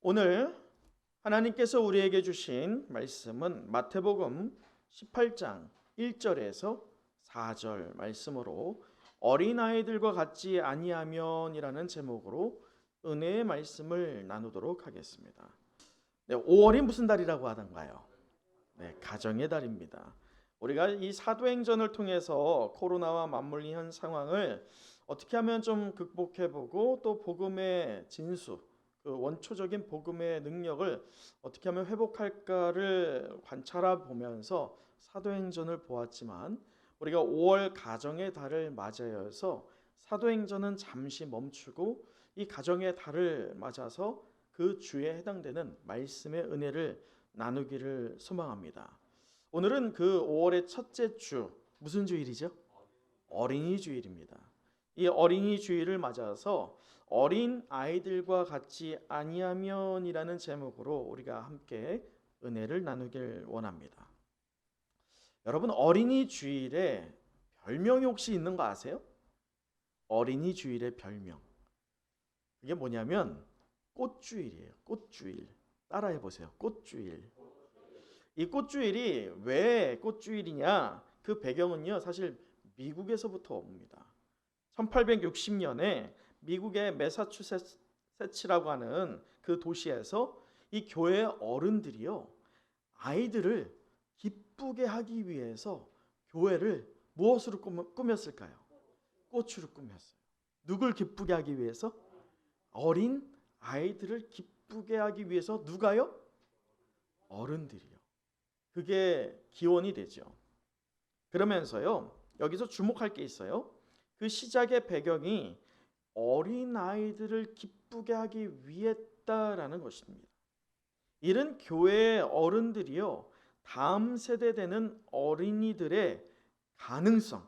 오늘 하나님께서 우리에게 주신 말씀은 마태복음 18장 1절에서 4절 말씀으로 어린아이들과 같지 아니하면이라는 제목으로 은혜의 말씀을 나누도록 하겠습니다. 5월이 무슨 달이라고 하던가요? 가정의 달입니다. 우리가 이 사도행전을 통해서 코로나와 맞물린 현 상황을 어떻게 하면 좀 극복해보고 또 복음의 진수, 그 원초적인 복음의 능력을 어떻게 하면 회복할까를 관찰해 보면서 사도행전을 보았지만 우리가 5월 가정의 달을 맞이해서 사도행전은 잠시 멈추고 이 가정의 달을 맞아서 그 주에 해당되는 말씀의 은혜를 나누기를 소망합니다. 오늘은 그 5월의 첫째 주, 무슨 주일이죠? 어린이 주일입니다. 이 어린이 주일을 맞아서 어린 아이들과 같지 아니하면이라는 제목으로 우리가 함께 은혜를 나누길 원합니다. 여러분, 어린이 주일에 별명이 혹시 있는 거 아세요? 어린이 주일의 별명. 그게 뭐냐면 꽃주일이에요. 꽃주일. 따라해 보세요. 꽃주일. 이 꽃주일이 왜 꽃주일이냐? 그 배경은요, 사실 미국에서부터 옵니다. 1860년에 미국의 매사추세츠라고 하는 그 도시에서 이 교회 어른들이요, 아이들을 기쁘게 하기 위해서 교회를 무엇으로 꾸몄을까요? 꽃으로 꾸몄어요. 누굴 기쁘게 하기 위해서? 어린 아이들을 기쁘게 하기 위해서. 누가요? 어른들이요. 그게 기원이 되죠. 그러면서요, 여기서 주목할 게 있어요. 그 시작의 배경이 어린아이들을 기쁘게 하기 위했다라는 것입니다. 이런 교회의 어른들이요, 다음 세대 되는 어린이들의 가능성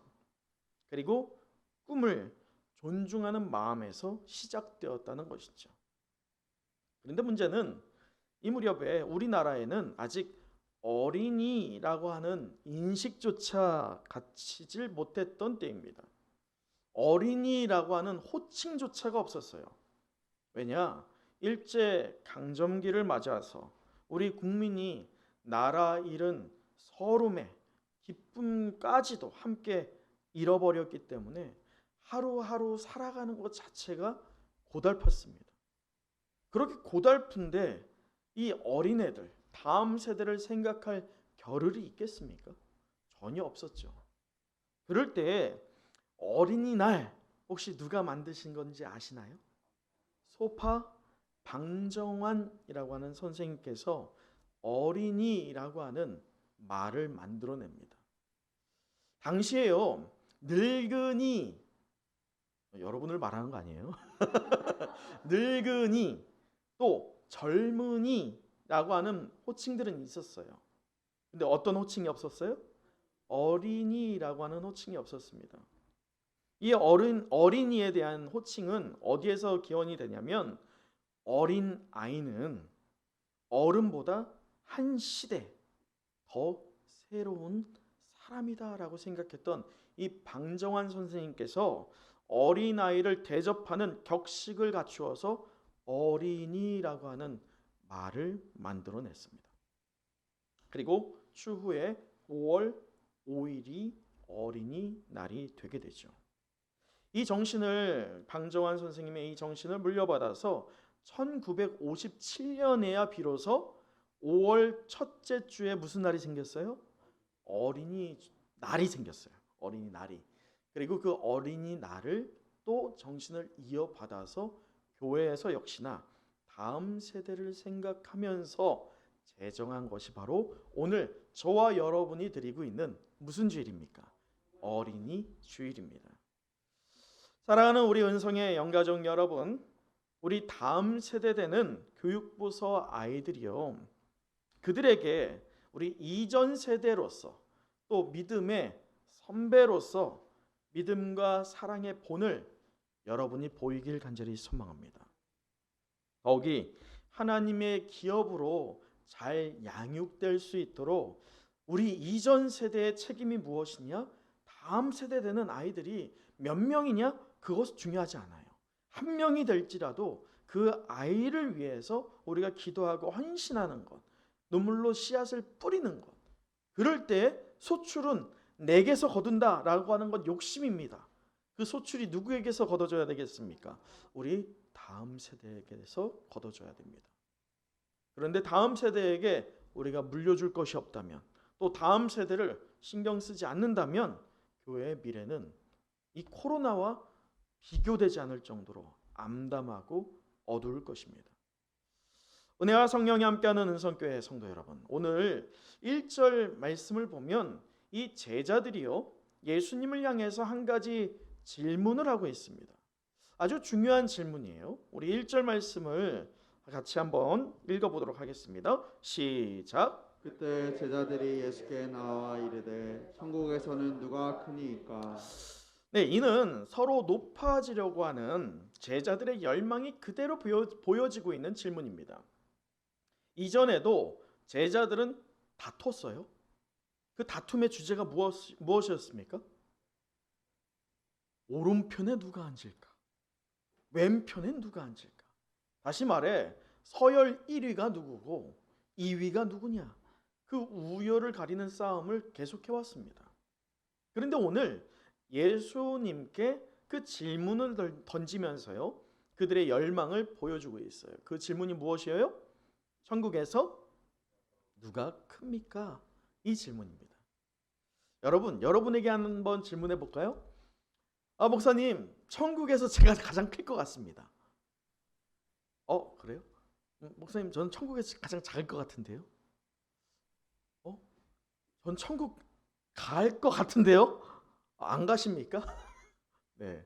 그리고 꿈을 존중하는 마음에서 시작되었다는 것이죠. 그런데 문제는 이 무렵에 우리나라에는 아직 어린이라고 하는 인식조차 갖추질 못했던 때입니다. 어린이라고 하는 호칭조차가 없었어요. 왜냐? 일제 강점기를 맞아서 우리 국민이 나라 잃은 서름에 기쁨까지도 함께 잃어버렸기 때문에 하루하루 살아가는 것 자체가 고달팠습니다. 그렇게 고달픈데 이 어린애들, 다음 세대를 생각할 겨를이 있겠습니까? 전혀 없었죠. 그럴 때 어린이날 혹시 누가 만드신 건지 아시나요? 소파 방정환이라고 하는 선생님께서 어린이라고 하는 말을 만들어냅니다. 당시에요, 늙은이, 여러분을 말하는 거 아니에요? 늙은이, 또 젊은이라고 하는 호칭들은 있었어요. 근데 어떤 호칭이 없었어요? 어린이라고 하는 호칭이 없었습니다. 이 어린이에 대한 호칭은 어디에서 기원이 되냐면, 어린 아이는 어른보다 한 시대 더 새로운 사람이다라고 생각했던 이 방정환 선생님께서 어린아이를 대접하는 격식을 갖추어서 어린이라고 하는 말을 만들어냈습니다. 그리고 추후에 5월 5일이 어린이날이 되게 되죠. 이 정신을, 방정환 선생님의 이 정신을 물려받아서 1957년에야 비로소 5월 첫째 주에 무슨 날이 생겼어요? 어린이날이 생겼어요. 어린이날이. 그리고 그 어린이날을 또 정신을 이어받아서 교회에서 역시나 다음 세대를 생각하면서 제정한 것이 바로 오늘 저와 여러분이 드리고 있는 무슨 주일입니까? 어린이 주일입니다. 사랑하는 우리 은성의 영가족 여러분, 우리 다음 세대 되는 교육부서 아이들이요, 그들에게 우리 이전 세대로서 또 믿음의 선배로서 믿음과 사랑의 본을 여러분이 보이길 간절히 소망합니다. 더욱이 하나님의 기업으로 잘 양육될 수 있도록 우리 이전 세대의 책임이 무엇이냐? 다음 세대 되는 아이들이 몇 명이냐? 그것은 중요하지 않아요. 한 명이 될지라도 그 아이를 위해서 우리가 기도하고 헌신하는 것, 눈물로 씨앗을 뿌리는 것, 그럴 때 소출은 내게서 거둔다라고 하는 건 욕심입니다. 그 소출이 누구에게서 거둬져야 되겠습니까? 우리 다음 세대에게서 거둬져야 됩니다. 그런데 다음 세대에게 우리가 물려줄 것이 없다면, 또 다음 세대를 신경 쓰지 않는다면 교회의 미래는 이 코로나와 비교되지 않을 정도로 암담하고 어두울 것입니다. 은혜와 성령이 함께하는 은성교회 성도 여러분, 오늘 1절 말씀을 보면 이 제자들이요, 예수님을 향해서 한 가지 질문을 하고 있습니다. 아주 중요한 질문이에요. 우리 1절 말씀을 같이 한번 읽어보도록 하겠습니다. 시작. 그때 제자들이 예수께 나와 이르되 천국에서는 누가 크니이까? 네, 이는 서로 높아지려고 하는 제자들의 열망이 그대로 보여지고 있는 질문입니다. 이전에도 제자들은 다퉜어요. 그 다툼의 주제가 무엇이었습니까? 오른편에 누가 앉을까? 왼편에 누가 앉을까? 다시 말해 서열 1위가 누구고 2위가 누구냐? 그 우열을 가리는 싸움을 계속해 왔습니다. 그런데 오늘 예수님께 그 질문을 던지면서요, 그들의 열망을 보여주고 있어요. 그 질문이 무엇이에요? 천국에서 누가 큽니까? 이 질문입니다. 여러분에게 한번 질문해 볼까요? 목사님, 천국에서 제가 가장 클 것 같습니다. 그래요? 목사님, 저는 천국에서 가장 작을 것 같은데요. 전 천국 갈 것 같은데요. 안 가십니까? 네.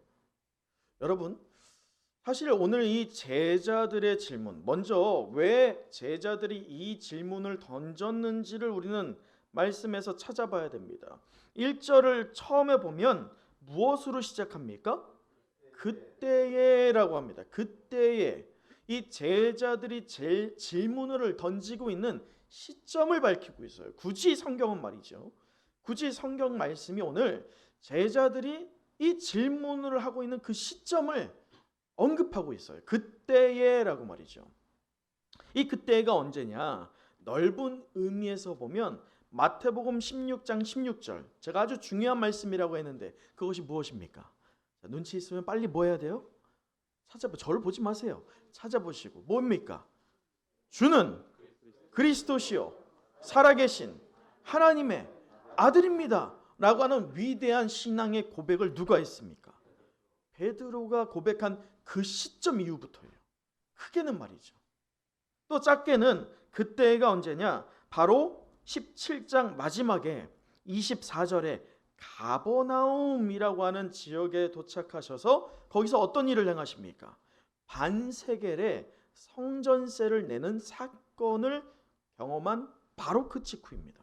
여러분, 사실 오늘 이 제자들의 질문, 먼저 왜 제자들이 이 질문을 던졌는지를 우리는 말씀에서 찾아봐야 됩니다. 1절을 처음에 보면 무엇으로 시작합니까? 그때에라고 합니다. 그때에. 이 제자들이 질문을 던지고 있는 시점을 밝히고 있어요. 굳이 성경은 말이죠. 굳이 성경 말씀이 오늘 제자들이 이 질문을 하고 있는 그 시점을 언급하고 있어요. 그때에라고 말이죠. 이 그때가 언제냐? 넓은 의미에서 보면 마태복음 16장 16절, 제가 아주 중요한 말씀이라고 했는데 그것이 무엇입니까? 자, 눈치 있으면 빨리 뭐 해야 돼요? 저를 보지 마세요. 찾아보시고 뭡니까? 주는 그리스도시요 살아계신 하나님의 아들입니다 라고 하는 위대한 신앙의 고백을 누가 했습니까? 베드로가 고백한 그 시점 이후부터예요. 크게는 말이죠. 또 작게는 그때가 언제냐? 바로 17장 마지막에 24절에 가버나움이라고 하는 지역에 도착하셔서 거기서 어떤 일을 행하십니까? 반세겔의 성전세를 내는 사건을 경험한 바로 그 직후입니다.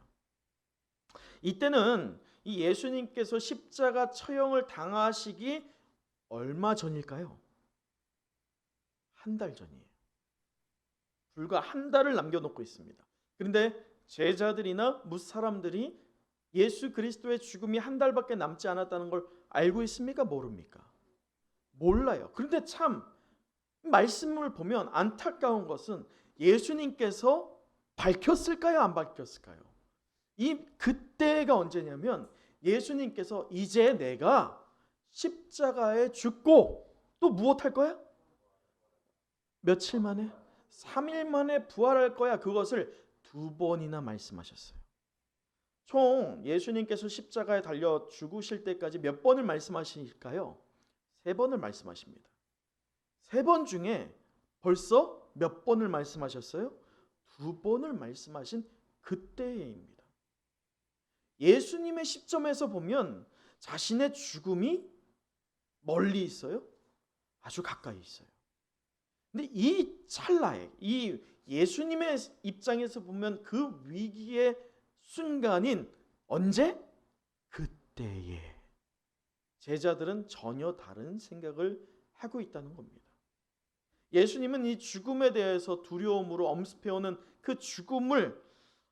이때는 이 예수님께서 십자가 처형을 당하시기 얼마 전일까요? 한 달 전이에요. 불과 한 달을 남겨놓고 있습니다. 그런데 제자들이나 무사람들이 예수 그리스도의 죽음이 한 달밖에 남지 않았다는 걸 알고 있습니까? 모릅니까? 몰라요. 그런데 참 말씀을 보면 안타까운 것은 예수님께서 밝혔을까요? 안 밝혔을까요? 이 그때가 언제냐면 예수님께서 이제 내가 십자가에 죽고 또 무엇할 거야? 며칠 만에? 3일 만에 부활할 거야. 그것을 2번이나 말씀하셨어요. 총 예수님께서 십자가에 달려 죽으실 때까지 몇 번을 말씀하실까요? 3번을 말씀하십니다. 3번 중에 벌써 몇 번을 말씀하셨어요? 2번을 말씀하신 그때입니다. 예수님의 시점에서 보면 자신의 죽음이 멀리 있어요? 아주 가까이 있어요. 근데 이 찰나에, 이 예수님의 입장에서 보면 그 위기의 순간인 언제? 그때에 제자들은 전혀 다른 생각을 하고 있다는 겁니다. 예수님은 이 죽음에 대해서 두려움으로 엄습해오는 그 죽음을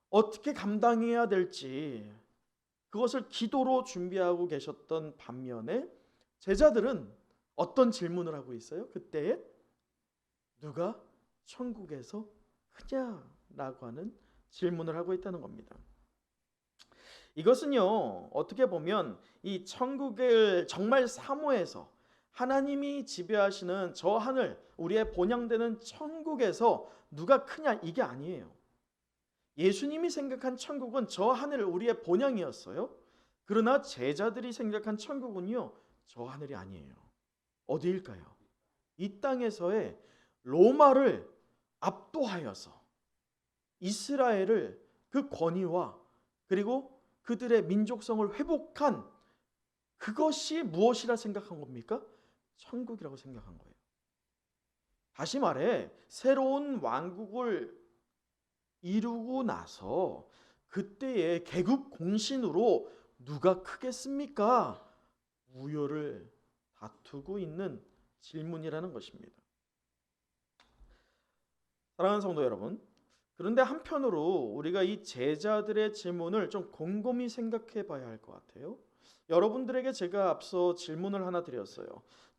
어떻게 감당해야 될지 그것을 기도로 준비하고 계셨던 반면에 제자들은 어떤 질문을 하고 있어요? 그때에 누가 천국에서 크냐라고 하는 질문을 하고 있다는 겁니다. 이것은요, 어떻게 보면 이 천국을 정말 사모해서 하나님이 지배하시는 저 하늘, 우리의 본향되는 천국에서 누가 크냐 이게 아니에요. 예수님이 생각한 천국은 저 하늘, 우리의 본향이었어요. 그러나 제자들이 생각한 천국은요, 저 하늘이 아니에요. 어디일까요? 이 땅에서의 로마를 압도하여서 이스라엘을 그 권위와 그리고 그들의 민족성을 회복한 그것이 무엇이라 생각한 겁니까? 천국이라고 생각한 거예요. 다시 말해 새로운 왕국을 이루고 나서 그때의 개국 공신으로 누가 크겠습니까? 우열을 다투고 있는 질문이라는 것입니다. 사랑하는 성도 여러분, 그런데 한편으로 우리가 이 제자들의 질문을 좀 곰곰이 생각해 봐야 할 것 같아요. 여러분들에게 제가 앞서 질문을 하나 드렸어요.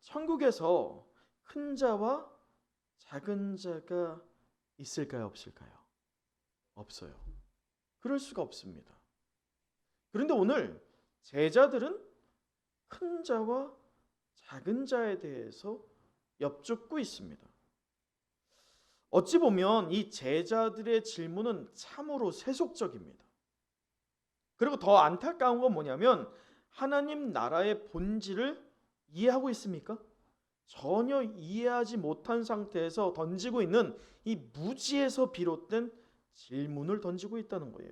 천국에서 큰 자와 작은 자가 있을까요, 없을까요? 없어요. 그럴 수가 없습니다. 그런데 오늘 제자들은 큰 자와 작은 자에 대해서 엽죽고 있습니다. 어찌 보면 이 제자들의 질문은 참으로 세속적입니다. 그리고 더 안타까운 건 뭐냐면 하나님 나라의 본질을 이해하고 있습니까? 전혀 이해하지 못한 상태에서 던지고 있는 이 무지에서 비롯된 질문을 던지고 있다는 거예요.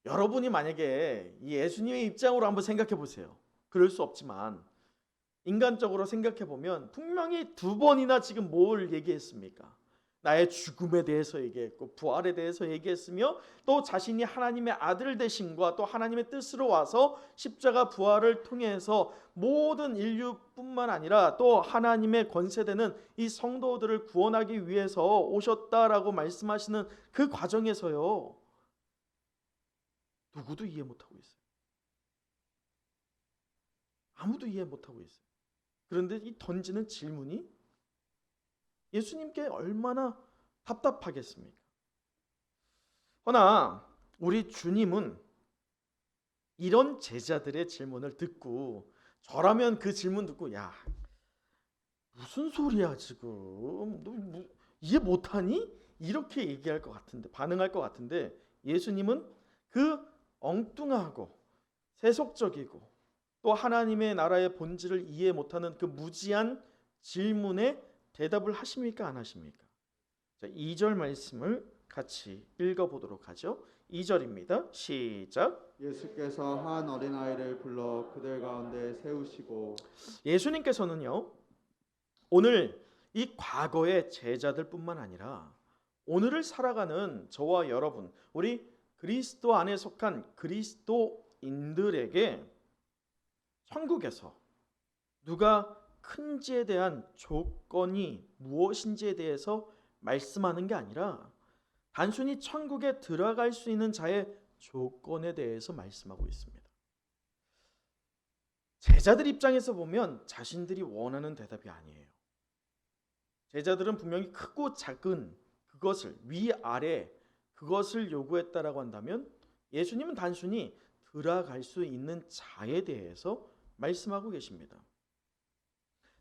여러분이 만약에 이 예수님의 입장으로 한번 생각해 보세요. 그럴 수 없지만 인간적으로 생각해 보면 분명히 2번이나 지금 뭘 얘기했습니까? 나의 죽음에 대해서 얘기했고 부활에 대해서 얘기했으며 또 자신이 하나님의 아들 되심과 또 하나님의 뜻으로 와서 십자가 부활을 통해서 모든 인류뿐만 아니라 또 하나님의 권세되는 이 성도들을 구원하기 위해서 오셨다라고 말씀하시는 그 과정에서요, 누구도 이해 못하고 있어요. 아무도 이해 못하고 있어요. 그런데 이 던지는 질문이 예수님께 얼마나 답답하겠습니까? 허나 우리 주님은 이런 제자들의 질문을 듣고, 저라면 그 질문 듣고 야 무슨 소리야 지금 너 이해 못하니? 이렇게 얘기할 것 같은데, 반응할 것 같은데, 예수님은 그 엉뚱하고 세속적이고 또 하나님의 나라의 본질을 이해 못하는 그 무지한 질문에 대답을 하십니까, 안 하십니까? 자, 2절 말씀을 같이 읽어보도록 하죠. 2절입니다. 시작. 예수께서 한 어린아이를 불러 그들 가운데 세우시고. 예수님께서는요, 오늘 이 과거의 제자들뿐만 아니라 오늘을 살아가는 저와 여러분, 우리 그리스도 안에 속한 그리스도인들에게 천국에서 누가 큰지에 대한 조건이 무엇인지에 대해서 말씀하는 게 아니라 단순히 천국에 들어갈 수 있는 자의 조건에 대해서 말씀하고 있습니다. 제자들 입장에서 보면 자신들이 원하는 대답이 아니에요. 제자들은 분명히 크고 작은 그것을, 위아래 그것을 요구했다라고 한다면 예수님은 단순히 들어갈 수 있는 자에 대해서 말씀하고 계십니다.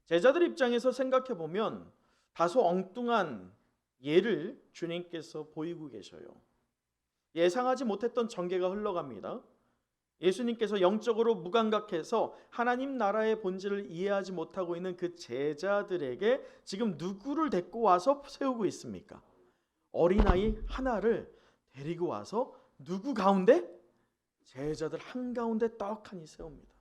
제자들 입장에서 생각해 보면 다소 엉뚱한 예를 주님께서 보이고 계셔요. 예상하지 못했던 전개가 흘러갑니다. 예수님께서 영적으로 무감각해서 하나님 나라의 본질을 이해하지 못하고 있는 그 제자들에게 지금 누구를 데리고 와서 세우고 있습니까? 어린아이 하나를 데리고 와서 누구 가운데? 제자들 한가운데 떡하니 세웁니다.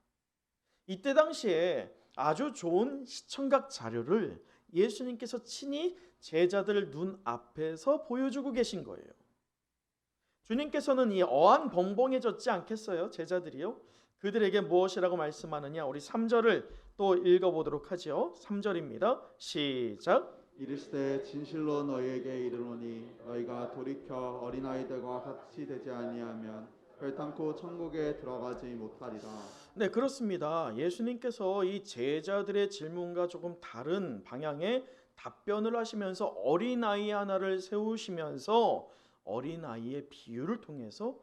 이때 당시에 아주 좋은 시청각 자료를 예수님께서 친히 제자들 눈 앞에서 보여주고 계신 거예요. 주님께서는 이 어안벙벙해졌지 않겠어요? 제자들이요. 그들에게 무엇이라고 말씀하느냐? 우리 3절을 또 읽어보도록 하죠. 3절입니다. 시작. 이르시되 진실로 너희에게 이르노니 너희가 돌이켜 어린아이들과 같이 되지 아니하면 결탄코 천국에 들어가지 못하리라. 네, 그렇습니다. 예수님께서 이 제자들의 질문과 조금 다른 방향의 답변을 하시면서 어린아이 하나를 세우시면서 어린아이의 비유를 통해서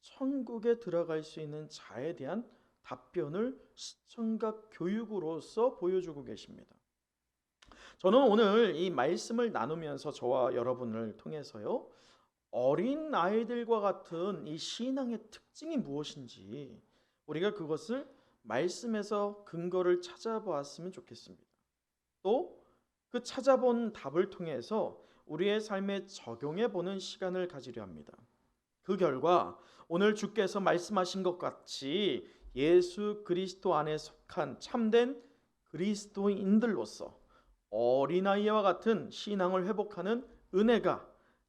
천국에 들어갈 수 있는 자에 대한 답변을 시청각 교육으로서 보여주고 계십니다. 저는 오늘 이 말씀을 나누면서 저와 여러분을 통해서요, 어린 아이들과 같은 이 신앙의 특징이 무엇인지 우리가 그것을 말씀에서 근거를 찾아보았으면 좋겠습니다. 또 그 찾아본 답을 통해서 우리의 삶에 적용해 보는 시간을 가지려 합니다. 그 결과 오늘 주께서 말씀하신 것 같이 예수 그리스도 안에 속한 참된 그리스도인들로서 어린아이와 같은 신앙을 회복하는 은혜가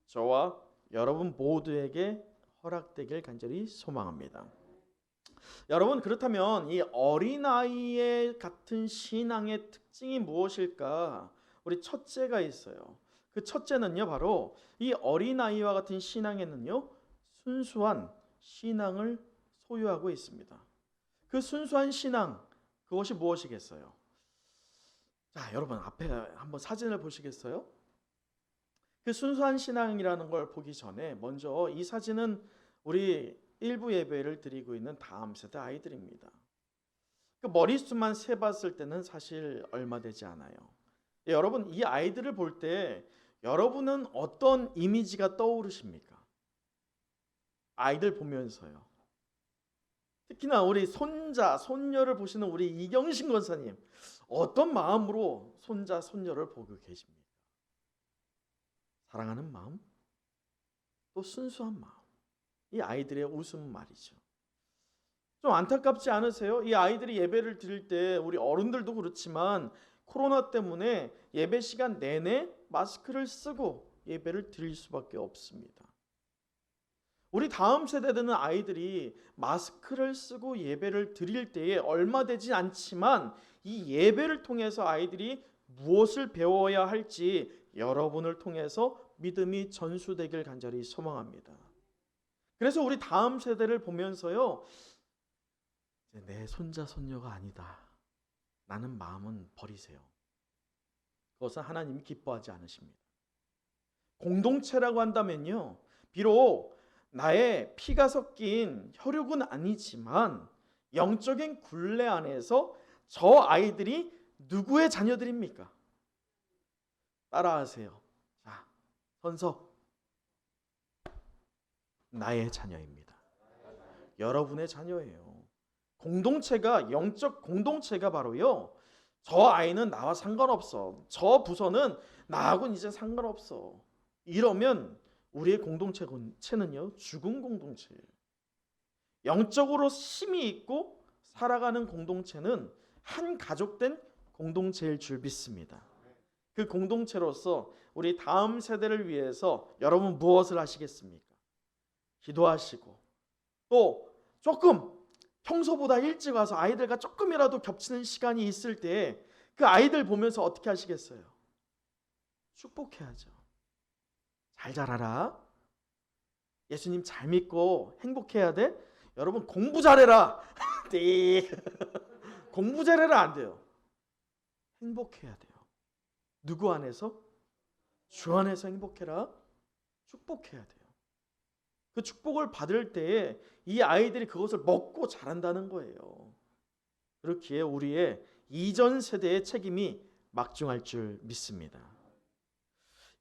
저와 여러분 모두에게 허락되길 간절히 소망합니다. 여러분, 그렇다면 이 어린아이의 같은 신앙의 특징이 무엇일까? 우리 첫째가 있어요. 그 첫째는요, 바로 이 어린아이와 같은 신앙에는요, 순수한 신앙을 소유하고 있습니다. 그 순수한 신앙, 그것이 무엇이겠어요? 자, 여러분 앞에 한번 사진을 보시겠어요? 그 순수한 신앙이라는 걸 보기 전에 먼저 이 사진은 우리 일부 예배를 드리고 있는 다음 세대 아이들입니다. 그 머릿수만 세봤을 때는 사실 얼마 되지 않아요. 여러분, 이 아이들을 볼 때 여러분은 어떤 이미지가 떠오르십니까? 아이들 보면서요. 특히나 우리 손자, 손녀를 보시는 우리 이경신 권사님, 어떤 마음으로 손자, 손녀를 보고 계십니까? 사랑하는 마음, 또 순수한 마음. 이 아이들의 웃음 말이죠. 좀 안타깝지 않으세요? 이 아이들이 예배를 드릴 때 우리 어른들도 그렇지만 코로나 때문에 예배 시간 내내 마스크를 쓰고 예배를 드릴 수밖에 없습니다. 우리 다음 세대 되는 아이들이 마스크를 쓰고 예배를 드릴 때에 얼마 되지 않지만 이 예배를 통해서 아이들이 무엇을 배워야 할지 여러분을 통해서 믿음이 전수되길 간절히 소망합니다. 그래서 우리 다음 세대를 보면서요, 내 손자 손녀가 아니다 라는 마음은 버리세요. 그것은 하나님이 기뻐하지 않으십니다. 공동체라고 한다면요, 비록 나의 피가 섞인 혈육은 아니지만 영적인 굴레 안에서 저 아이들이 누구의 자녀들입니까? 따라하세요. 자, 선서. 나의 자녀입니다. 여러분의 자녀예요. 공동체가, 영적 공동체가 바로요, 저 아이는 나와 상관없어, 저 부서는 나하고는 이제 상관없어, 이러면 우리의 공동체는요 죽은 공동체예요. 영적으로 힘이 있고 살아가는 공동체는 한 가족된 공동체일 줄 믿습니다. 그 공동체로서 우리 다음 세대를 위해서 여러분 무엇을 하시겠습니까? 기도하시고, 또 조금 평소보다 일찍 와서 아이들과 조금이라도 겹치는 시간이 있을 때 그 아이들 보면서 어떻게 하시겠어요? 축복해야죠. 잘 자라라. 예수님 잘 믿고 행복해야 돼. 여러분 공부 잘해라. 네. 공부 잘해라 안 돼요. 행복해야 돼요. 누구 안에서? 주 안에서 행복해라. 축복해야 돼요. 그 축복을 받을 때에 이 아이들이 그것을 먹고 자란다는 거예요. 그렇기에 우리의 이전 세대의 책임이 막중할 줄 믿습니다.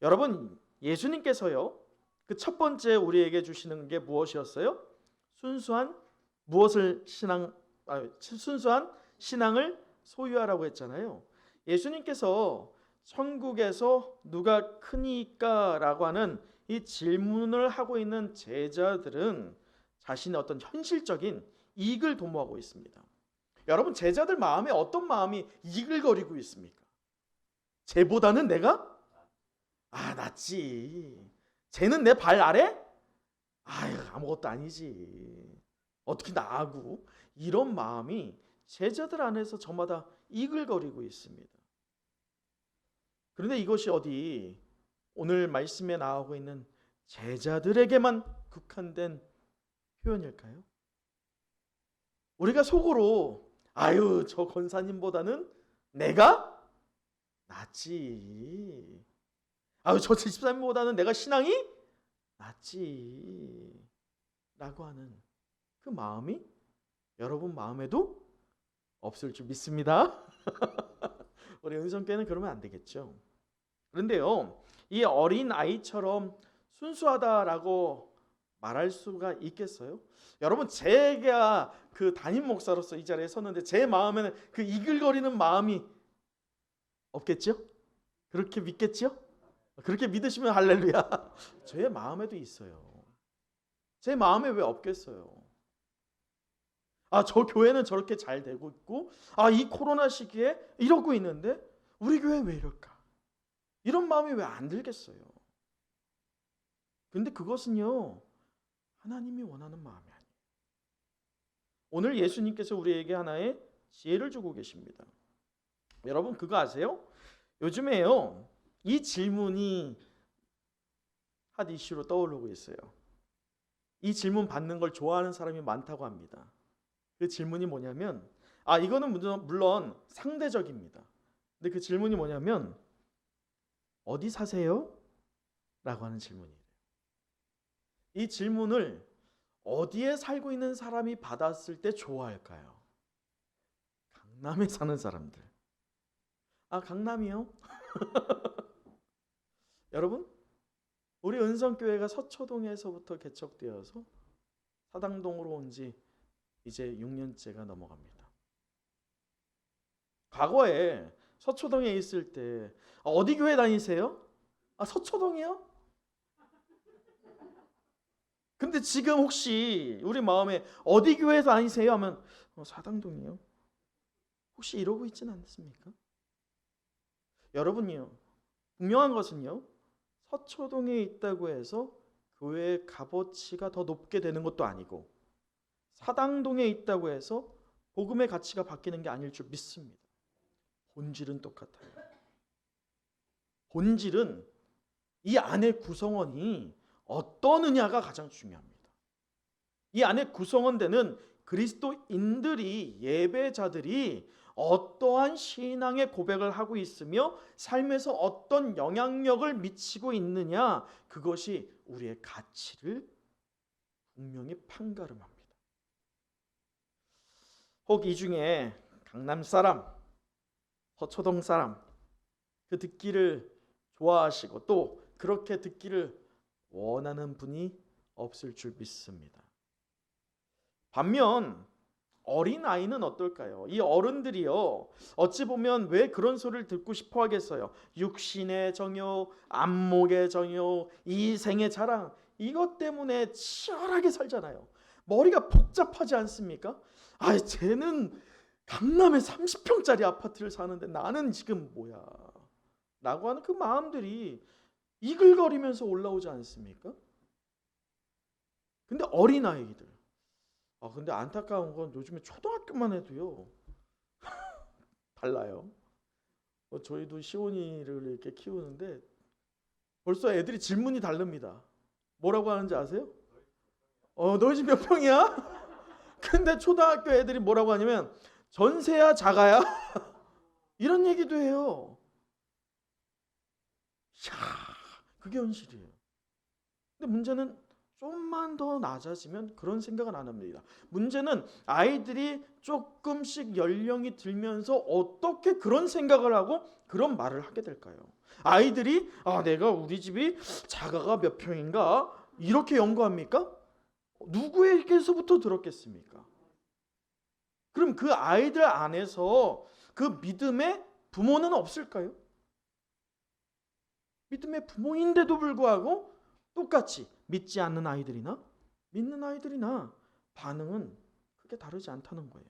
여러분, 예수님께서요, 그 첫 번째 우리에게 주시는 게 무엇이었어요? 순수한 신앙을 소유하라고 했잖아요. 예수님께서 천국에서 누가 크니까라고 하는 이 질문을 하고 있는 제자들은 자신의 어떤 현실적인 이익을 도모하고 있습니다. 여러분, 제자들 마음에 어떤 마음이 이글거리고 있습니까? 쟤보다는 내가 낫지. 쟤는 내 발 아래? 아무것도 아니지. 어떻게 나하고? 이런 마음이 제자들 안에서 저마다 이글거리고 있습니다. 그런데 이것이 어디 오늘 말씀에 나오고 있는 제자들에게만 국한된 표현일까요? 우리가 속으로 아유 저 권사님보다는 내가 낫지. 아유 저 집사님보다는 내가 신앙이 낫지. 라고 하는 그 마음이 여러분 마음에도 없을 줄 믿습니다. 우리 은성교회는 그러면 안 되겠죠. 그런데요, 이 어린 아이처럼 순수하다라고 말할 수가 있겠어요? 여러분, 제가 그 담임 목사로서 이 자리에 섰는데 제 마음에는 그 이글거리는 마음이 없겠죠? 그렇게 믿겠죠? 그렇게 믿으시면 할렐루야. 제 마음에도 있어요. 제 마음에 왜 없겠어요? 아, 저 교회는 저렇게 잘 되고 있고, 아, 이 코로나 시기에 이러고 있는데 우리 교회 왜 이럴까? 이런 마음이 왜 안 들겠어요? 근데 그것은요, 하나님이 원하는 마음이 아니에요. 오늘 예수님께서 우리에게 하나의 지혜를 주고 계십니다. 여러분 그거 아세요? 요즘에요, 이 질문이 핫 이슈로 떠오르고 있어요. 이 질문 받는 걸 좋아하는 사람이 많다고 합니다. 그 질문이 뭐냐면, 아 이거는 물론 상대적입니다. 근데 그 질문이 뭐냐면 어디 사세요? 라고 하는 질문이에요. 이 질문을 어디에 살고 있는 사람이 받았을 때 좋아할까요? 강남에 사는 사람들. 아 강남이요? 여러분 우리 은성교회가 서초동에서부터 개척되어서 사당동으로 온 지 이제 6년째가 넘어갑니다. 과거에 서초동에 있을 때 어디 교회 다니세요? 아 서초동이요? 근데 지금 혹시 우리 마음에 어디 교회 다니세요? 하면 사당동이요? 혹시 이러고 있지는 않습니까? 여러분요, 분명한 것은요, 서초동에 있다고 해서 교회의 값어치가 더 높게 되는 것도 아니고 사당동에 있다고 해서 복음의 가치가 바뀌는 게 아닐 줄 믿습니다. 본질은 똑같아요. 본질은 이 안의 구성원이 어떠느냐가 가장 중요합니다. 이 안에 구성원되는 그리스도인들이, 예배자들이 어떠한 신앙의 고백을 하고 있으며 삶에서 어떤 영향력을 미치고 있느냐, 그것이 우리의 가치를 분명히 판가름합니다. 혹 이 중에 강남 사람, 서초동 사람 그 듣기를 좋아하시고 또 그렇게 듣기를 원하는 분이 없을 줄 믿습니다. 반면 어린아이는 어떨까요? 이 어른들이요, 어찌 보면 왜 그런 소리를 듣고 싶어 하겠어요? 육신의 정욕, 안목의 정욕, 이생의 자랑, 이것 때문에 치열하게 살잖아요. 머리가 복잡하지 않습니까? 아, 쟤는 강남에 30평짜리 아파트를 사는데 나는 지금 뭐야? 라고 하는 그 마음들이 이글거리면서 올라오지 않습니까? 근데 어린아이들, 근데 안타까운 건 요즘에 초등학교만 해도요 달라요. 저희도 시온이를 이렇게 키우는데 벌써 애들이 질문이 다릅니다. 뭐라고 하는지 아세요? 너희 집 몇 평이야? 근데 초등학교 애들이 뭐라고 하냐면 전세야 자가야? 이런 얘기도 해요. 야, 그게 현실이에요. 근데 문제는 좀만 더 낮아지면 그런 생각은 안 합니다. 문제는 아이들이 조금씩 연령이 들면서 어떻게 그런 생각을 하고 그런 말을 하게 될까요? 아이들이 내가 우리 집이 자가가 몇 평인가 이렇게 연구합니까? 누구에게서부터 들었겠습니까? 그럼 그 아이들 안에서 그 믿음의 부모는 없을까요? 믿음의 부모인데도 불구하고 똑같이 믿지 않는 아이들이나 믿는 아이들이나 반응은 크게 다르지 않다는 거예요.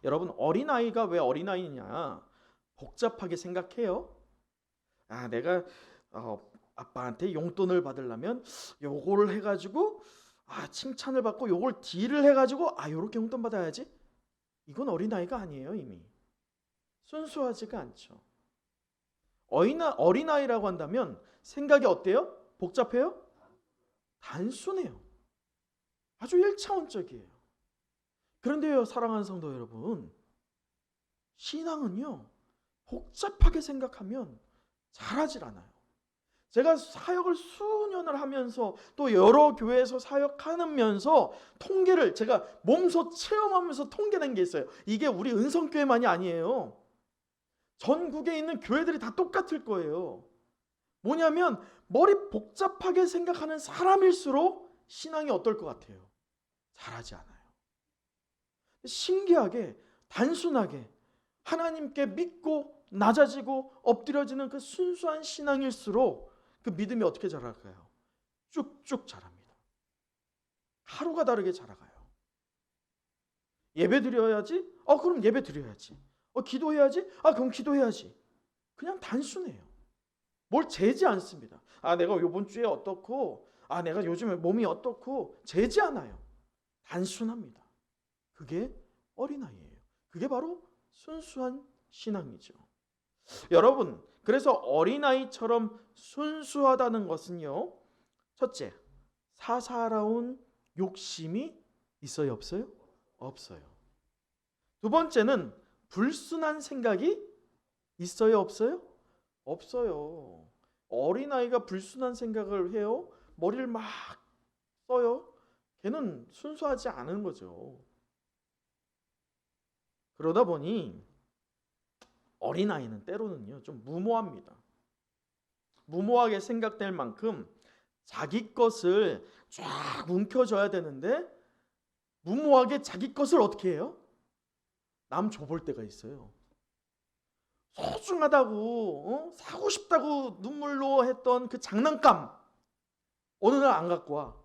여러분 어린아이가 왜 어린아이냐 복잡하게 생각해요. 내가 아빠한테 용돈을 받으려면 요거를 해가지고 칭찬을 받고 요걸 딜을 해가지고 요렇게 용돈 받아야지. 이건 어린아이가 아니에요. 이미 순수하지가 않죠. 어린아이라고 한다면 생각이 어때요? 복잡해요? 단순해요. 아주 1차원적이에요. 그런데요, 사랑하는 성도 여러분, 신앙은요, 복잡하게 생각하면 잘하질 않아요. 제가 사역을 수년을 하면서 또 여러 교회에서 사역하면서 통계를 제가 몸소 체험하면서 통계낸 게 있어요. 이게 우리 은성교회만이 아니에요. 전국에 있는 교회들이 다 똑같을 거예요. 뭐냐면 머리 복잡하게 생각하는 사람일수록 신앙이 어떨 것 같아요? 잘하지 않아요. 신기하게 단순하게 하나님께 믿고 낮아지고 엎드려지는 그 순수한 신앙일수록 그 믿음이 어떻게 자랄까요? 쭉쭉 자랍니다. 하루가 다르게 자라가요. 예배 드려야지? 그럼 예배 드려야지. 기도해야지? 그럼 기도해야지. 그냥 단순해요. 뭘 재지 않습니다. 내가 이번 주에 어떻고, 내가 요즘에 몸이 어떻고, 재지 않아요. 단순합니다. 그게 어린아이예요. 그게 바로 순수한 신앙이죠. 여러분, 그래서 어린아이처럼 순수하다는 것은요, 첫째, 사사로운 욕심이 있어요, 없어요? 없어요. 두 번째는 불순한 생각이 있어요, 없어요? 없어요. 어린아이가 불순한 생각을 해요? 머리를 막 써요? 걔는 순수하지 않은 거죠. 그러다 보니 어린아이는 때로는요, 좀 무모합니다. 무모하게 생각될 만큼 자기 것을 쫙 움켜줘야 되는데 무모하게 자기 것을 어떻게 해요? 남 줘볼 때가 있어요. 소중하다고 사고 싶다고 눈물로 했던 그 장난감 어느 날 안 갖고 와.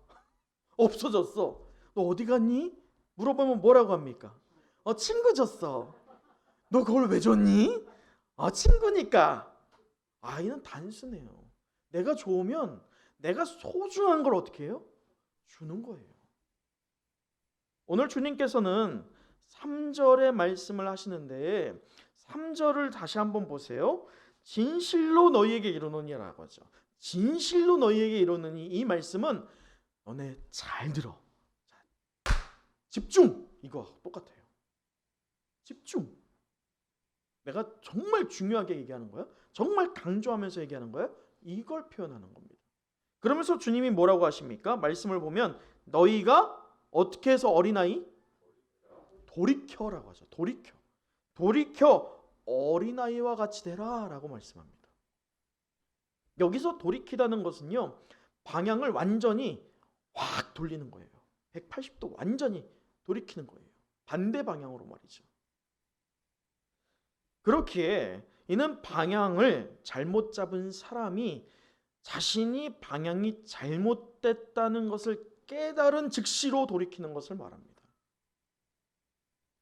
없어졌어. 너 어디 갔니? 물어보면 뭐라고 합니까? 친구 줬어. 너 그걸 왜 줬니? 친구니까. 아이는 단순해요. 내가 좋으면 내가 소중한 걸 어떻게 해요? 주는 거예요. 오늘 주님께서는 3절의 말씀을 하시는데 3절을 다시 한번 보세요. 진실로 너희에게 이르노니라고 하죠. 진실로 너희에게 이르노니, 이 말씀은 너네 잘 들어. 집중! 이거 똑같아요. 집중. 내가 정말 중요하게 얘기하는 거야? 정말 강조하면서 얘기하는 거야? 이걸 표현하는 겁니다. 그러면서 주님이 뭐라고 하십니까? 말씀을 보면 너희가 어떻게 해서 어린아이? 돌이켜라고 하죠. 돌이켜 어린아이와 같이 되라 라고 말씀합니다. 여기서 돌이키다는 것은요, 방향을 완전히 확 돌리는 거예요. 180도 완전히 돌이키는 거예요. 반대 방향으로 말이죠. 그렇기에 이는 방향을 잘못 잡은 사람이 자신이 방향이 잘못됐다는 것을 깨달은 즉시로 돌이키는 것을 말합니다.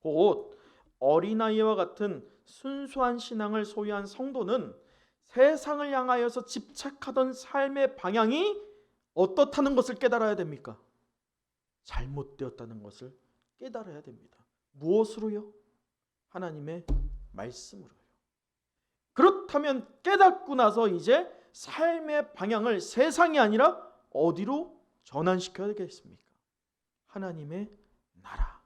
곧 어린아이와 같은 순수한 신앙을 소유한 성도는 세상을 향하여서 집착하던 삶의 방향이 어떻다는 것을 깨달아야 됩니까? 잘못되었다는 것을 깨달아야 됩니다. 무엇으로요? 하나님의 말씀으로요. 그렇다면 깨닫고 나서 이제 삶의 방향을 세상이 아니라 어디로 전환시켜야겠습니까? 하나님의 나라.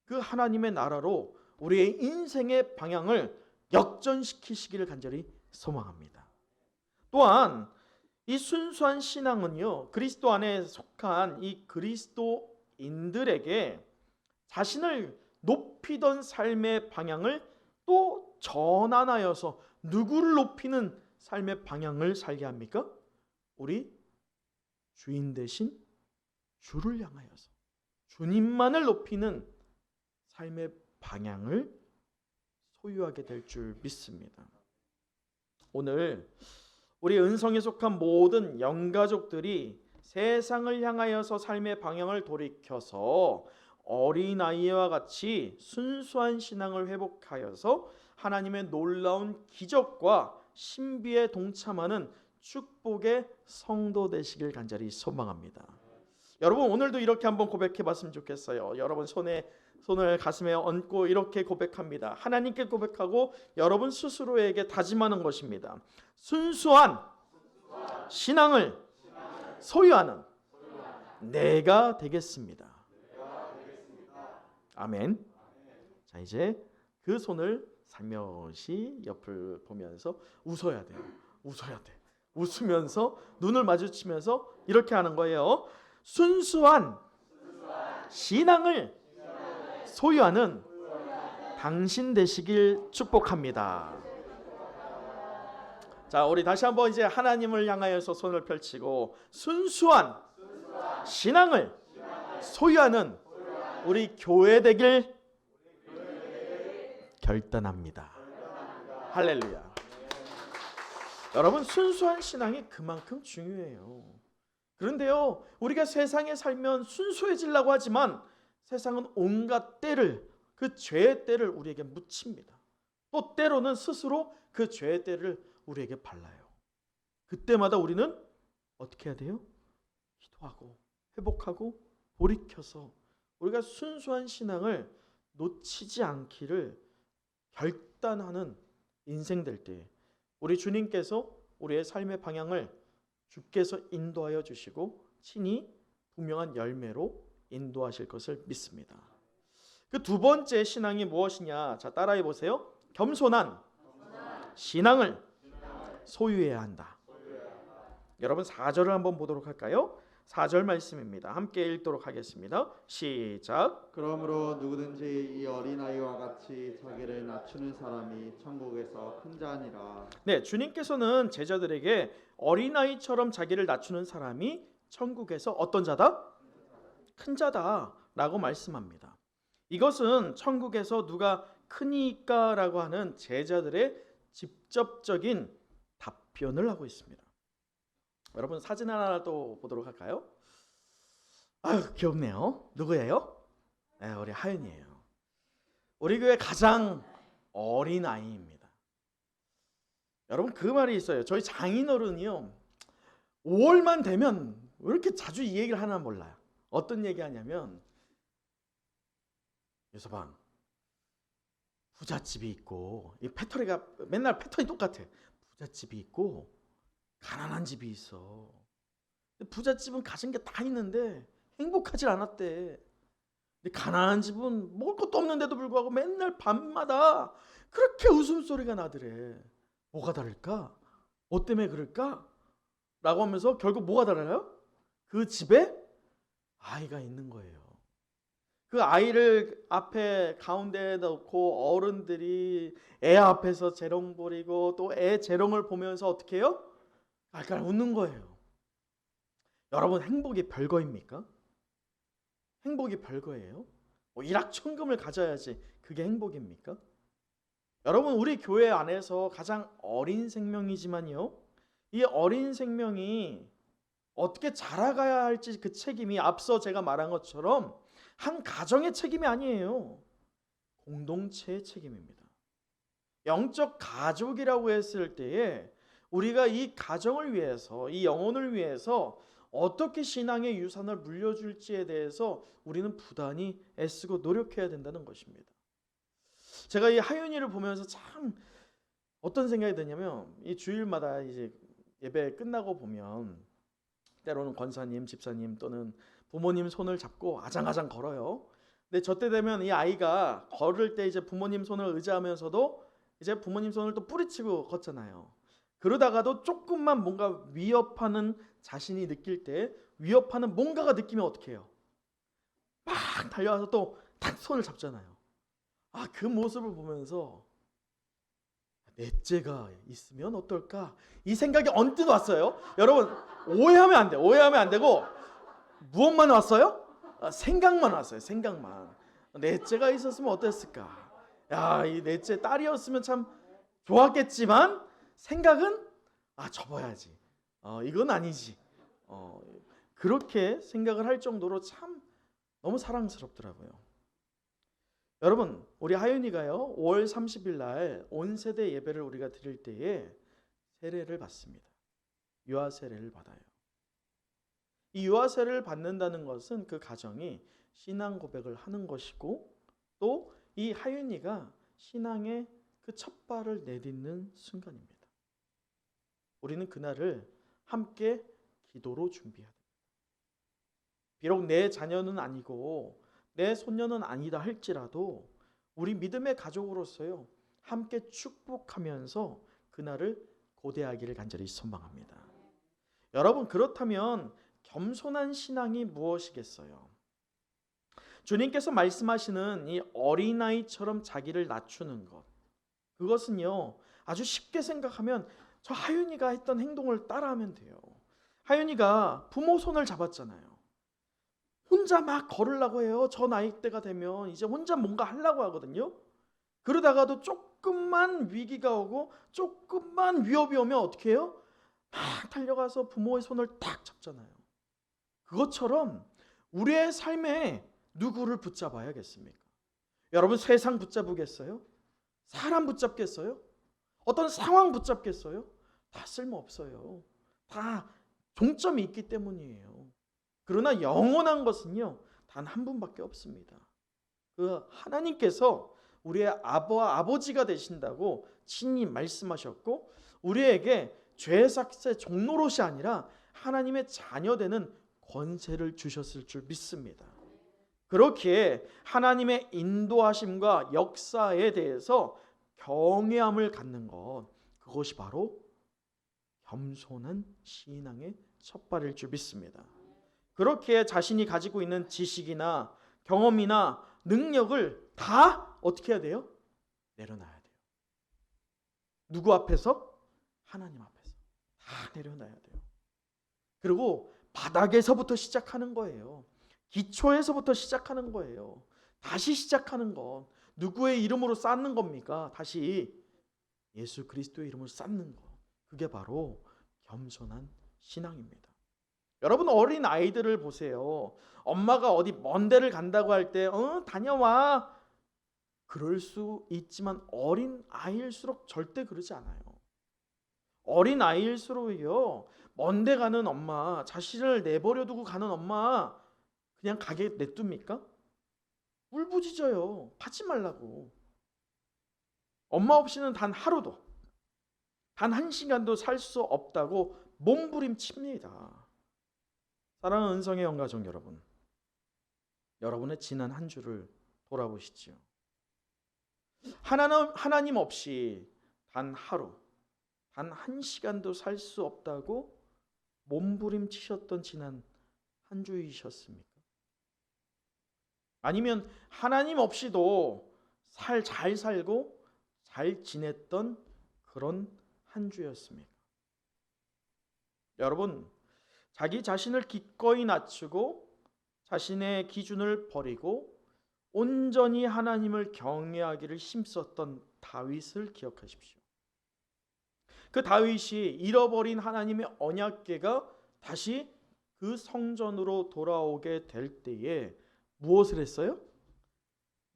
그 하나님의 나라로 우리의 인생의 방향을 역전시키시기를 간절히 소망합니다. 또한 이 순수한 신앙은요, 그리스도 안에 속한 이 그리스도인들에게 자신을 높이던 삶의 방향을 또 전환하여서 누구를 높이는 삶의 방향을 살게 합니까? 우리 주인 대신 주를 향하여서 주님만을 높이는 삶의 방향을 소유하게 될 줄 믿습니다. 오늘 우리 은성에 속한 모든 영가족들이 세상을 향하여서 삶의 방향을 돌이켜서 어린아이와 같이 순수한 신앙을 회복하여서 하나님의 놀라운 기적과 신비에 동참하는 축복의 성도 되시길 간절히 소망합니다. 여러분, 오늘도 이렇게 한번 고백해 봤으면 좋겠어요. 여러분 손을 가슴에 얹고 이렇게 고백합니다. 하나님께 고백하고 여러분 스스로에게 다짐하는 것입니다. 순수한 신앙을 소유하는 내가 되겠습니다. 아멘. 자, 이제 그 손을 살며시 옆을 보면서 웃어야 돼요. 웃어야 돼. 웃으면서 눈을 마주치면서 이렇게 하는 거예요. 순수한 신앙을 소유하는 당신 되시길 축복합니다. 자, 우리 다시 한번 이제 하나님을 향하여서 손을 펼치고 순수한 신앙을 소유하는 우리 교회 되길 결단합니다. 할렐루야. 여러분, 순수한 신앙이 그만큼 중요해요. 그런데요, 우리가 세상에 살면 순수해지려고 하지만 세상은 온갖 때를, 그 죄의 때를 우리에게 묻힙니다. 또 때로는 스스로 그 죄의 때를 우리에게 발라요. 그때마다 우리는 어떻게 해야 돼요? 기도하고 회복하고 돌이켜서 우리가 순수한 신앙을 놓치지 않기를 결단하는 인생 될 때 우리 주님께서 우리의 삶의 방향을 주께서 인도하여 주시고 친히 분명한 열매로 인도하실 것을 믿습니다. 그 두 번째 신앙이 무엇이냐? 자, 따라해 보세요. 겸손한 신앙을 소유해야 한다. 여러분 4절을 한번 보도록 할까요? 4절 말씀입니다. 함께 읽도록 하겠습니다. 시작. 그러므로 누구든지 이 어린아이와 같이 자기를 낮추는 사람이 천국에서 큰 자니라. 네, 주님께서는 제자들에게 어린아이처럼 자기를 낮추는 사람이 천국에서 어떤 자다? 큰 자다라고 말씀합니다. 이것은 천국에서 누가 크니까라고 하는 제자들의 직접적인 답변을 하고 있습니다. 여러분 사진 하나 또 보도록 할까요? 아유, 귀엽네요. 누구예요? 네, 우리 하윤이에요. 우리 교회 가장 어린 아이입니다. 여러분 그 말이 있어요. 저희 장인어른이요, 5월만 되면 왜 이렇게 자주 이 얘기를 하나 몰라요. 어떤 얘기 하냐면, 유서방, 부잣집이 있고, 이 패턴이가 맨날 패턴이 똑같아. 부잣집이 있고 가난한 집이 있어. 부잣집은 가진 게 다 있는데 행복하지 않았대. 근데 가난한 집은 먹을 것도 없는데도 불구하고 맨날 밤마다 그렇게 웃음소리가 나더래. 뭐가 다를까? 뭐 때문에 그럴까? 라고 하면서 결국 뭐가 달라요? 그 집에 아이가 있는 거예요. 그 아이를 앞에 가운데에 넣고 어른들이 애 앞에서 재롱 부리고 또 애 재롱을 보면서 어떻게 해요? 깔깔 웃는 거예요. 여러분 행복이 별거입니까? 행복이 별거예요? 뭐 일확천금을 가져야지 그게 행복입니까? 여러분 우리 교회 안에서 가장 어린 생명이지만요, 이 어린 생명이 어떻게 자라가야 할지 그 책임이 앞서 제가 말한 것처럼 한 가정의 책임이 아니에요. 공동체의 책임입니다. 영적 가족이라고 했을 때에 우리가 이 가정을 위해서, 이 영혼을 위해서 어떻게 신앙의 유산을 물려줄지에 대해서 우리는 부단히 애쓰고 노력해야 된다는 것입니다. 제가 이 하윤이를 보면서 참 어떤 생각이 드냐면, 이 주일마다 이제 예배 끝나고 보면 때로는 권사님, 집사님 또는 부모님 손을 잡고 아장아장 걸어요. 근데 저때 되면 이 아이가 걸을 때 이제 부모님 손을 의지하면서도 이제 부모님 손을 또 뿌리치고 걷잖아요. 그러다가도 조금만 뭔가 위협하는 자신이 느낄 때, 위협하는 뭔가가 느끼면 어떻게 해요? 막 달려와서 또 탁 손을 잡잖아요. 아, 그 모습을 보면서 넷째가 있으면 어떨까? 이 생각이 언뜻 왔어요. 여러분 오해하면 안 돼. 오해하면 안 되고, 무엇만 왔어요? 생각만 왔어요. 생각만. 넷째가 있었으면 어땠을까? 야, 이 넷째 딸이었으면 참 좋았겠지만 생각은 접어야지. 이건 아니지. 그렇게 생각을 할 정도로 참 너무 사랑스럽더라고요. 여러분 우리 하윤이가요 5월 30일 날 온세대 예배를 우리가 드릴 때에 세례를 받습니다. 유아 세례를 받아요. 이 유아 세례를 받는다는 것은 그 가정이 신앙 고백을 하는 것이고, 또 이 하윤이가 신앙의 그 첫 발을 내딛는 순간입니다. 우리는 그날을 함께 기도로 준비해야 됩니다. 비록 내 자녀는 아니고 내 손녀는 아니다 할지라도 우리 믿음의 가족으로서요 함께 축복하면서 그날을 고대하기를 간절히 소망합니다. 여러분, 그렇다면 겸손한 신앙이 무엇이겠어요? 주님께서 말씀하시는 이 어린아이처럼 자기를 낮추는 것, 그것은요 아주 쉽게 생각하면 저 하윤이가 했던 행동을 따라하면 돼요. 하윤이가 부모 손을 잡았잖아요. 혼자 막 걸으려고 해요. 저 나이대가 되면 이제 혼자 뭔가 하려고 하거든요. 그러다가도 조금만 위기가 오고 조금만 위협이 오면 어떻게 해요? 막 달려가서 부모의 손을 탁 잡잖아요. 그것처럼 우리의 삶에 누구를 붙잡아야겠습니까? 여러분, 세상 붙잡으겠어요? 사람 붙잡겠어요? 어떤 상황 붙잡겠어요? 다 쓸모없어요. 다 종점이 있기 때문이에요. 그러나 영원한 것은요 단 한 분밖에 없습니다. 그 하나님께서 우리의 아버와 아버지가 되신다고 친히 말씀하셨고, 우리에게 죄 삭제 종로릇이 아니라 하나님의 자녀되는 권세를 주셨을 줄 믿습니다. 그렇기에 하나님의 인도하심과 역사에 대해서 경외함을 갖는 것, 그것이 바로 겸손한 신앙의 첫발일 줄 믿습니다. 그렇게 자신이 가지고 있는 지식이나 경험이나 능력을 다 어떻게 해야 돼요? 내려놔야 돼요. 누구 앞에서? 하나님 앞에서 다 내려놔야 돼요. 그리고 바닥에서부터 시작하는 거예요. 기초에서부터 시작하는 거예요. 다시 시작하는 것. 누구의 이름으로 쌓는 겁니까? 다시 예수 그리스도의 이름으로 쌓는 것. 그게 바로 겸손한 신앙입니다. 여러분, 어린 아이들을 보세요. 엄마가 어디 먼 데를 간다고 할 때 다녀와. 그럴 수 있지만 어린 아이일수록 절대 그러지 않아요. 어린 아이일수록요 먼 데 가는 엄마, 자신을 내버려 두고 가는 엄마 그냥 가게 냅둡니까? 울부짖어요. 가지 말라고. 엄마 없이는 단 하루도, 단 한 시간도 살 수 없다고 몸부림칩니다. 사랑하는 은성의 영가족 여러분, 여러분의 지난 한 주를 돌아보시지요. 하나님 없이 단 하루, 단 한 시간도 살 수 없다고 몸부림치셨던 지난 한 주이셨습니까? 아니면 하나님 없이도 잘 살고 잘 지냈던 그런 한 주였습니까? 여러분, 자기 자신을 기꺼이 낮추고 자신의 기준을 버리고 온전히 하나님을 경외하기를 힘썼던 다윗을 기억하십시오. 그 다윗이 잃어버린 하나님의 언약궤가 다시 그 성전으로 돌아오게 될 때에 무엇을 했어요?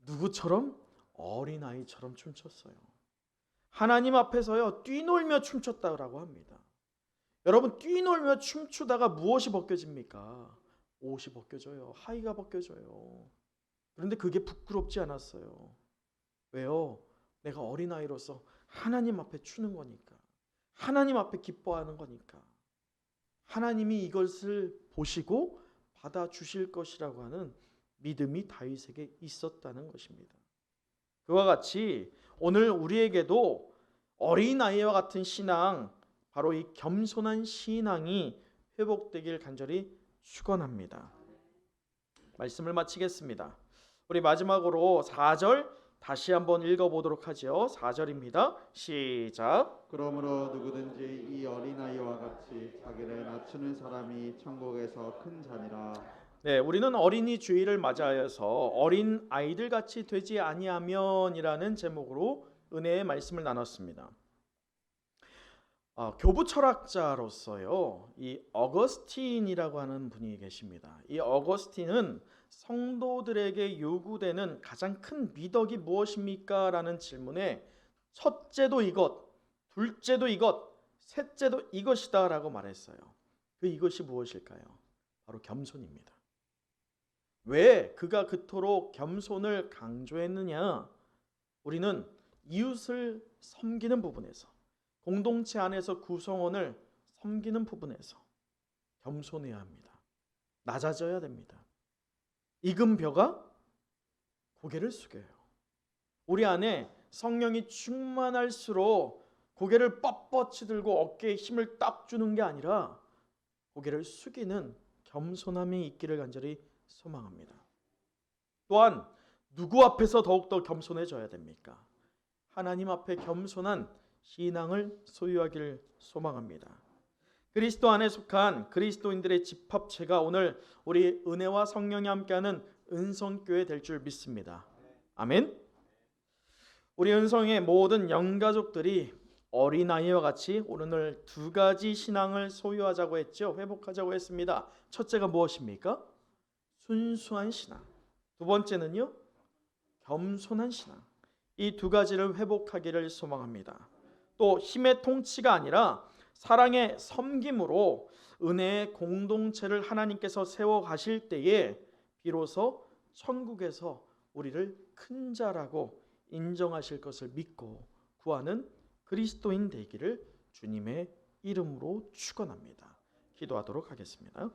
누구처럼? 어린아이처럼 춤췄어요. 하나님 앞에서요 뛰놀며 춤췄다고 합니다. 여러분, 뛰놀며 춤추다가 무엇이 벗겨집니까? 옷이 벗겨져요. 하의가 벗겨져요. 그런데 그게 부끄럽지 않았어요. 왜요? 내가 어린아이로서 하나님 앞에 추는 거니까. 하나님 앞에 기뻐하는 거니까. 하나님이 이것을 보시고 받아주실 것이라고 하는 믿음이 다윗에게 있었다는 것입니다. 그와 같이 오늘 우리에게도 어린아이와 같은 신앙, 바로 이 겸손한 신앙이 회복되길 간절히 축원합니다. 말씀을 마치겠습니다. 우리 마지막으로 4절 다시 한번 읽어보도록 하죠. 4절입니다. 시작. 그러므로 누구든지 이 어린아이와 같이 자기를 낮추는 사람이 천국에서 큰 자니라. 네, 우리는 어린이 주일을 맞이하여서 어린 아이들 같이 되지 아니하면이라는 제목으로 은혜의 말씀을 나눴습니다. 교부 철학자로서요, 이 어거스틴이라고 하는 분이 계십니다. 이 어거스틴은 성도들에게 요구되는 가장 큰 미덕이 무엇입니까? 라는 질문에 첫째도 이것, 둘째도 이것, 셋째도 이것이다 라고 말했어요. 그 이것이 무엇일까요? 바로 겸손입니다. 왜 그가 그토록 겸손을 강조했느냐? 우리는 이웃을 섬기는 부분에서, 공동체 안에서 구성원을 섬기는 부분에서 겸손해야 합니다. 낮아져야 됩니다. 익은 벼가 고개를 숙여요. 우리 안에 성령이 충만할수록 고개를 뻣뻣이 들고 어깨에 힘을 딱 주는 게 아니라 고개를 숙이는 겸손함이 있기를 간절히 소망합니다. 또한 누구 앞에서 더욱더 겸손해져야 됩니까? 하나님 앞에 겸손한 신앙을 소유하기를 소망합니다. 그리스도 안에 속한 그리스도인들의 집합체가 오늘 우리 은혜와 성령이 함께하는 은성교회 될 줄 믿습니다. 아멘. 우리 은성의 모든 영가족들이 어린아이와 같이 오늘 두 가지 신앙을 소유하자고 했죠. 회복하자고 했습니다. 첫째가 무엇입니까? 순수한 신앙. 두 번째는요, 겸손한 신앙. 이 두 가지를 회복하기를 소망합니다. 또 힘의 통치가 아니라 사랑의 섬김으로 은혜의 공동체를 하나님께서 세워 가실 때에 비로소 천국에서 우리를 큰 자라고 인정하실 것을 믿고 구하는 그리스도인 되기를 주님의 이름으로 축원합니다. 기도하도록 하겠습니다.